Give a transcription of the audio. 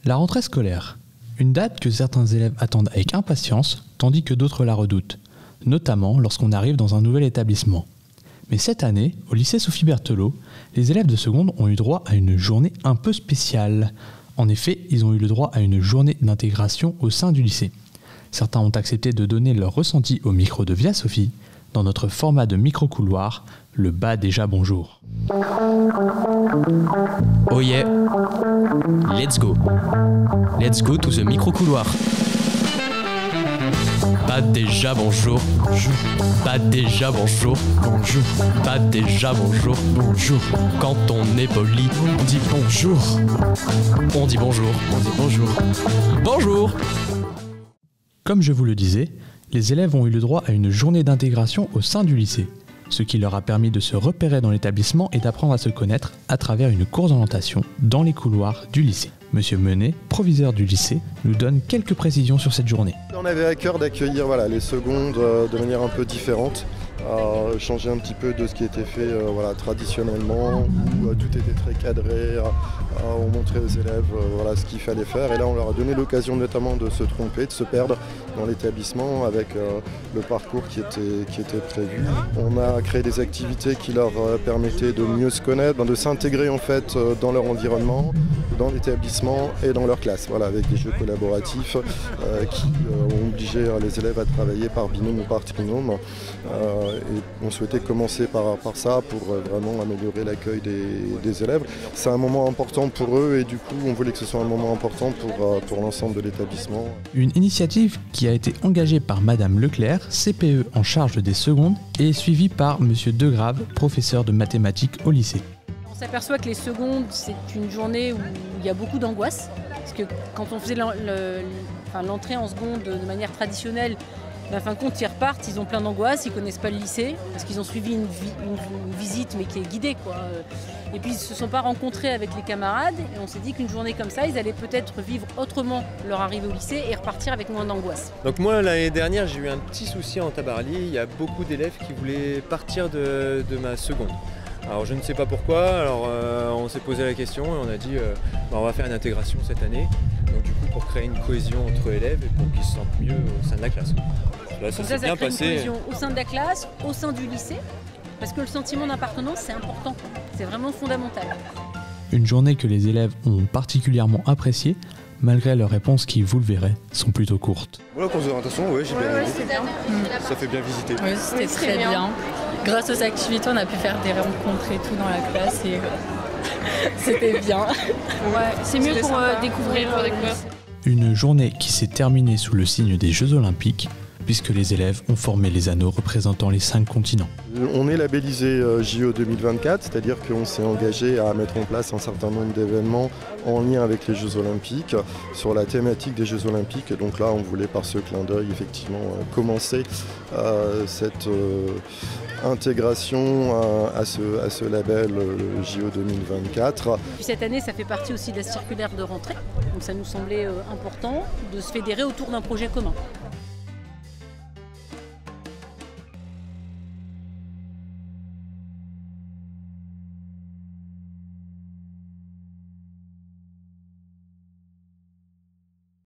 La rentrée scolaire, une date que certains élèves attendent avec impatience, tandis que d'autres la redoutent, notamment lorsqu'on arrive dans un nouvel établissement. Mais cette année, au lycée Sophie Berthelot, les élèves de seconde ont eu droit à une journée un peu spéciale. En effet, ils ont eu le droit à une journée d'intégration au sein du lycée. Certains ont accepté de donner leur ressenti au micro de Via Sophie, dans notre format de micro-couloir, le bas déjà bonjour. Oh yeah, let's go. Let's go to the micro-couloir. Pas déjà bonjour. Pas déjà bonjour. Bonjour. Pas déjà bonjour. Bonjour. Quand on est poli, on dit bonjour. On dit bonjour. On dit bonjour. Bonjour. Comme je vous le disais, les élèves ont eu le droit à une journée d'intégration au sein du lycée, ce qui leur a permis de se repérer dans l'établissement et d'apprendre à se connaître à travers une course d'orientation dans les couloirs du lycée. Monsieur Menet, proviseur du lycée, nous donne quelques précisions sur cette journée. On avait à cœur d'accueillir les secondes de manière un peu différente, changer un petit peu de ce qui était fait traditionnellement, où tout était très cadré, on montrait aux élèves ce qu'il fallait faire, et là on leur a donné l'occasion notamment de se tromper, de se perdre dans l'établissement avec le parcours qui était prévu. On a créé des activités qui leur permettaient de mieux se connaître, de s'intégrer en fait dans leur environnement, dans l'établissement et dans leur classe, avec des jeux collaboratifs qui ont obligé les élèves à travailler par binôme ou par trinôme. Et on souhaitait commencer par ça pour vraiment améliorer l'accueil des élèves. C'est un moment important pour eux et du coup on voulait que ce soit un moment important pour l'ensemble de l'établissement. Une initiative qui a été engagée par Madame Leclerc, CPE en charge des secondes, et suivie par Monsieur Degrave, professeur de mathématiques au lycée. On s'aperçoit que les secondes, c'est une journée où il y a beaucoup d'angoisse, parce que quand on faisait l'entrée en seconde de manière traditionnelle, en fin de compte, ils repartent, ils ont plein d'angoisse, ils ne connaissent pas le lycée, parce qu'ils ont suivi une visite, mais qui est guidée, quoi. Et puis ils ne se sont pas rencontrés avec les camarades, et on s'est dit qu'une journée comme ça, ils allaient peut-être vivre autrement leur arrivée au lycée et repartir avec moins d'angoisse. Donc moi, l'année dernière, j'ai eu un petit souci en Tabarly. Il y a beaucoup d'élèves qui voulaient partir de ma seconde. Alors je ne sais pas pourquoi, alors on s'est posé la question et on a dit on va faire une intégration cette année. Donc du coup pour créer une cohésion entre élèves et pour qu'ils se sentent mieux au sein de la classe. Là ça s'est bien passé. Une cohésion au sein de la classe, au sein du lycée, parce que le sentiment d'appartenance c'est important, c'est vraiment fondamental. Une journée que les élèves ont particulièrement appréciée, malgré leurs réponses qui, vous le verrez, sont plutôt courtes. La course d'orientation, j'ai bien aimé. C'était bien. Ça fait bien visiter. Oui, c'était très bien. Grâce aux activités, on a pu faire des rencontres et tout dans la classe et c'était bien. Ouais, c'est mieux pour découvrir. Une journée qui s'est terminée sous le signe des Jeux Olympiques, puisque les élèves ont formé les anneaux représentant les 5 continents. On est labellisé JO 2024, c'est-à-dire qu'on s'est engagé à mettre en place un certain nombre d'événements en lien avec les Jeux Olympiques, sur la thématique des Jeux Olympiques. Et donc là, on voulait par ce clin d'œil effectivement commencer cette intégration à ce label JO 2024. Puis cette année, ça fait partie aussi de la circulaire de rentrée, donc ça nous semblait important de se fédérer autour d'un projet commun.